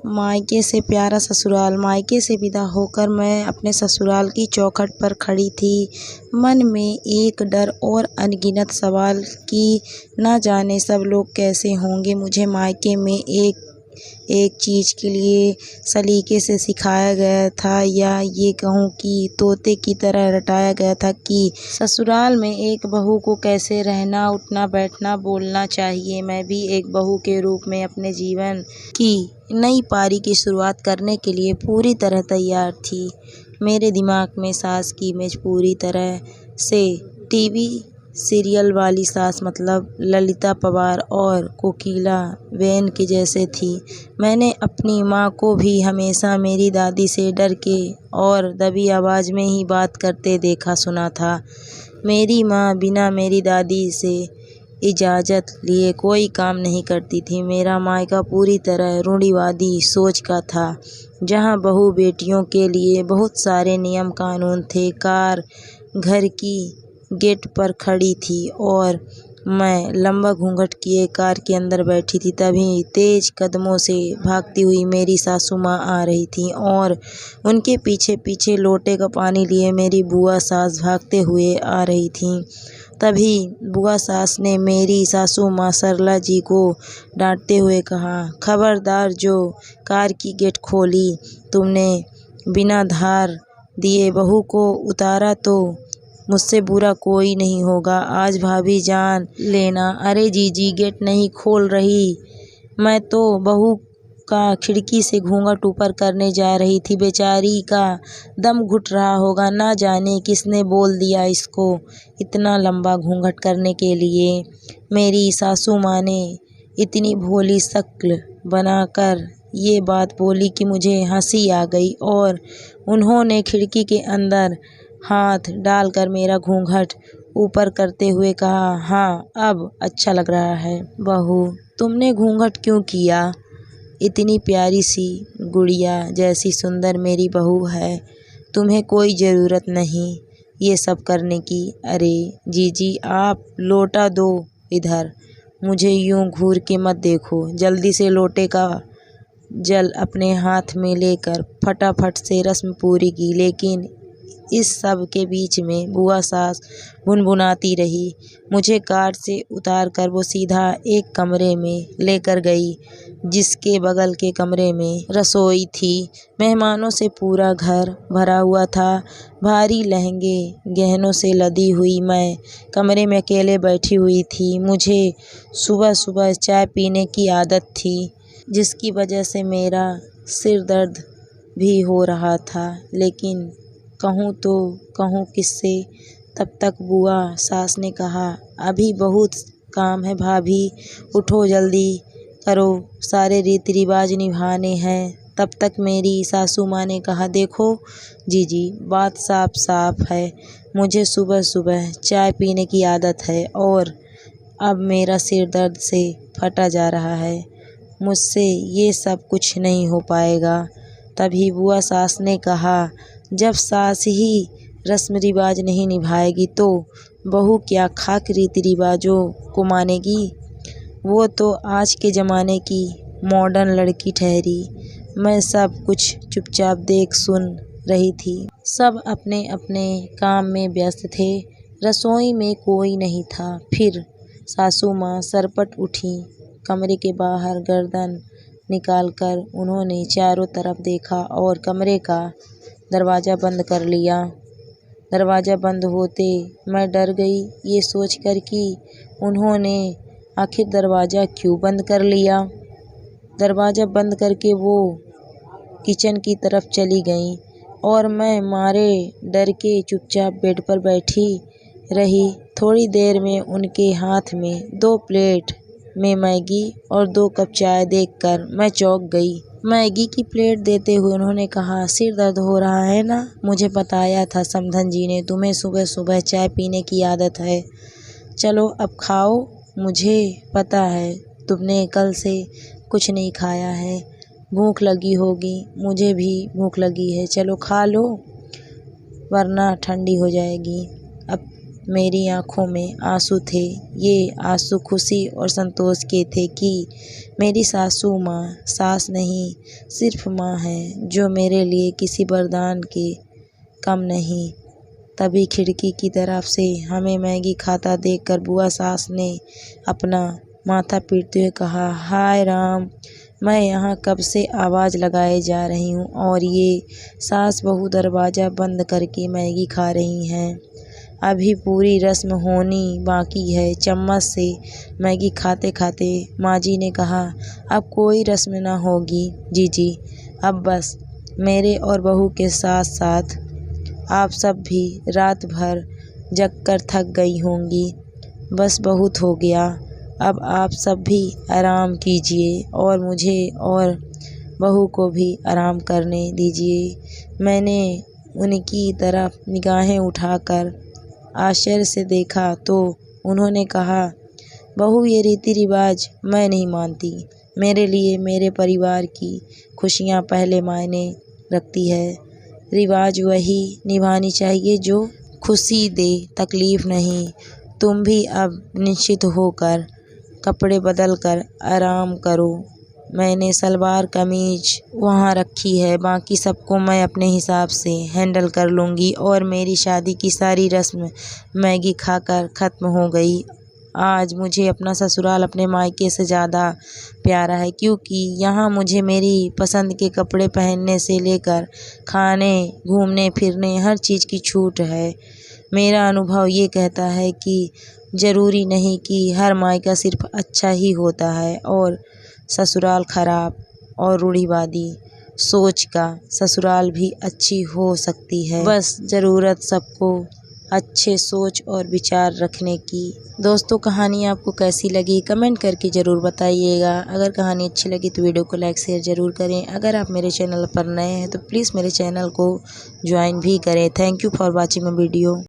मायके से प्यारा ससुराल। मायके से विदा होकर मैं अपने ससुराल की चौखट पर खड़ी थी। मन में एक डर और अनगिनत सवाल कि न जाने सब लोग कैसे होंगे। मुझे मायके में एक एक चीज़ के लिए सलीके से सिखाया गया था, या ये कहूँ कि तोते की तरह रटाया गया था कि ससुराल में एक बहू को कैसे रहना, उठना, बैठना, बोलना चाहिए। मैं भी एक बहू के रूप में अपने जीवन की नई पारी की शुरुआत करने के लिए पूरी तरह तैयार थी। मेरे दिमाग में सास की इमेज पूरी तरह से टीवी सीरियल वाली सास, मतलब ललिता पवार और कोकिला बेन के जैसे थी। मैंने अपनी माँ को भी हमेशा मेरी दादी से डर के और दबी आवाज़ में ही बात करते देखा सुना था। मेरी माँ बिना मेरी दादी से इजाज़त लिए कोई काम नहीं करती थी। मेरा मायका पूरी तरह रूढ़िवादी सोच का था, जहाँ बहू बेटियों के लिए बहुत सारे नियम कानून थे। कार घर की गेट पर खड़ी थी और मैं लंबा घूंघट किए कार के अंदर बैठी थी। तभी तेज कदमों से भागती हुई मेरी सासू माँ आ रही थी और उनके पीछे पीछे लोटे का पानी लिए मेरी बुआ सास भागते हुए आ रही थीं। तभी बुआ सास ने मेरी सासू माँ सरला जी को डांटते हुए कहा, खबरदार, जो कार की गेट खोली तुमने बिना धार दिए बहू को उतारा तो मुझसे बुरा कोई नहीं होगा। आज भाभी जान लेना। अरे जीजी, गेट नहीं खोल रही, मैं तो बहू का खिड़की से घूंघट ऊपर करने जा रही थी। बेचारी का दम घुट रहा होगा, ना जाने किसने बोल दिया इसको इतना लंबा घूंघट करने के लिए। मेरी सासू माँ ने इतनी भोली शक्ल बनाकर ये बात बोली कि मुझे हंसी आ गई और उन्होंने खिड़की के अंदर हाथ डालकर मेरा घूंघट ऊपर करते हुए कहा, हाँ अब अच्छा लग रहा है। बहू, तुमने घूंघट क्यों किया? इतनी प्यारी सी गुड़िया जैसी सुंदर मेरी बहू है, तुम्हें कोई ज़रूरत नहीं ये सब करने की। अरे जीजी, आप लोटा दो इधर, मुझे यूं घूर के मत देखो। जल्दी से लोटे का जल अपने हाथ में लेकर फटाफट से रस्म पूरी की। लेकिन इस सब के बीच में बुआ सास भुनभुनाती रही। मुझे कार से उतार कर वो सीधा एक कमरे में लेकर गई, जिसके बगल के कमरे में रसोई थी। मेहमानों से पूरा घर भरा हुआ था। भारी लहंगे गहनों से लदी हुई मैं कमरे में अकेले बैठी हुई थी। मुझे सुबह सुबह चाय पीने की आदत थी, जिसकी वजह से मेरा सिर दर्द भी हो रहा था। लेकिन कहूँ तो कहूँ किससे? तब तक बुआ सास ने कहा, अभी बहुत काम है भाभी, उठो जल्दी करो, सारे रीति रिवाज निभाने हैं। तब तक मेरी सासू माँ ने कहा, देखो जीजी, बात साफ साफ है, मुझे सुबह सुबह चाय पीने की आदत है और अब मेरा सिर दर्द से फटा जा रहा है, मुझसे ये सब कुछ नहीं हो पाएगा। तभी बुआ सास ने कहा, जब सास ही रस्म रिवाज नहीं निभाएगी तो बहू क्या खाक रीति रिवाजों को मानेगी? वो तो आज के ज़माने की मॉडर्न लड़की ठहरी। मैं सब कुछ चुपचाप देख सुन रही थी। सब अपने अपने काम में व्यस्त थे। रसोई में कोई नहीं था। फिर सासू माँ सरपट उठी। कमरे के बाहर गर्दन निकालकर उन्होंने चारों तरफ देखा और कमरे का दरवाज़ा बंद कर लिया। दरवाज़ा बंद होते मैं डर गई, ये सोचकर कि उन्होंने आखिर दरवाज़ा क्यों बंद कर लिया। दरवाज़ा बंद करके वो किचन की तरफ चली गईं और मैं मारे डर के चुपचाप बेड पर बैठी रही। थोड़ी देर में उनके हाथ में 2 प्लेट में मैगी और 2 कप चाय देखकर मैं चौंक गई। मैगी की प्लेट देते हुए उन्होंने कहा, सिर दर्द हो रहा है ना? मुझे बताया था समधन जी ने तुम्हें सुबह सुबह चाय पीने की आदत है। चलो अब खाओ, मुझे पता है तुमने कल से कुछ नहीं खाया है, भूख लगी होगी, मुझे भी भूख लगी है, चलो खा लो वरना ठंडी हो जाएगी। अब मेरी आँखों में आंसू थे। ये आंसू खुशी और संतोष के थे कि मेरी सासू माँ सास नहीं, सिर्फ माँ है, जो मेरे लिए किसी वरदान के कम नहीं। तभी खिड़की की तरफ से हमें मैगी खाता देखकर बुआ सास ने अपना माथा पीटते हुए कहा, हाय राम, मैं यहाँ कब से आवाज़ लगाए जा रही हूँ और ये सास बहू दरवाज़ा बंद करके मैगी खा रही हैं। अभी पूरी रस्म होनी बाकी है। चम्मच से मैगी खाते खाते माँ जी ने कहा, अब कोई रस्म ना होगी जीजी, अब बस मेरे और बहू के साथ साथ आप सब भी रात भर जगकर थक गई होंगी। बस बहुत हो गया, अब आप सब भी आराम कीजिए और मुझे और बहू को भी आराम करने दीजिए। मैंने उनकी तरफ निगाहें उठाकर आश्चर्य से देखा तो उन्होंने कहा, बहू ये रीति रिवाज मैं नहीं मानती। मेरे लिए मेरे परिवार की खुशियाँ पहले मायने रखती है। रिवाज वही निभानी चाहिए जो खुशी दे, तकलीफ़ नहीं। तुम भी अब निश्चित होकर कपड़े बदल कर आराम करो। मैंने सलवार कमीज वहाँ रखी है, बाकी सबको मैं अपने हिसाब से हैंडल कर लूँगी। और मेरी शादी की सारी रस्म मैगी खाकर ख़त्म हो गई। आज मुझे अपना ससुराल अपने मायके से ज़्यादा प्यारा है, क्योंकि यहाँ मुझे मेरी पसंद के कपड़े पहनने से लेकर खाने, घूमने फिरने हर चीज़ की छूट है। मेरा अनुभव ये कहता है कि ज़रूरी नहीं कि हर मायका सिर्फ अच्छा ही होता है और ससुराल खराब और रूढ़िवादी सोच का ससुराल भी अच्छी हो सकती है। बस ज़रूरत सबको अच्छे सोच और विचार रखने की। दोस्तों, कहानी आपको कैसी लगी कमेंट करके ज़रूर बताइएगा। अगर कहानी अच्छी लगी तो वीडियो को लाइक शेयर ज़रूर करें। अगर आप मेरे चैनल पर नए हैं तो प्लीज़ मेरे चैनल को ज्वाइन भी करें। Thank you for watching my video.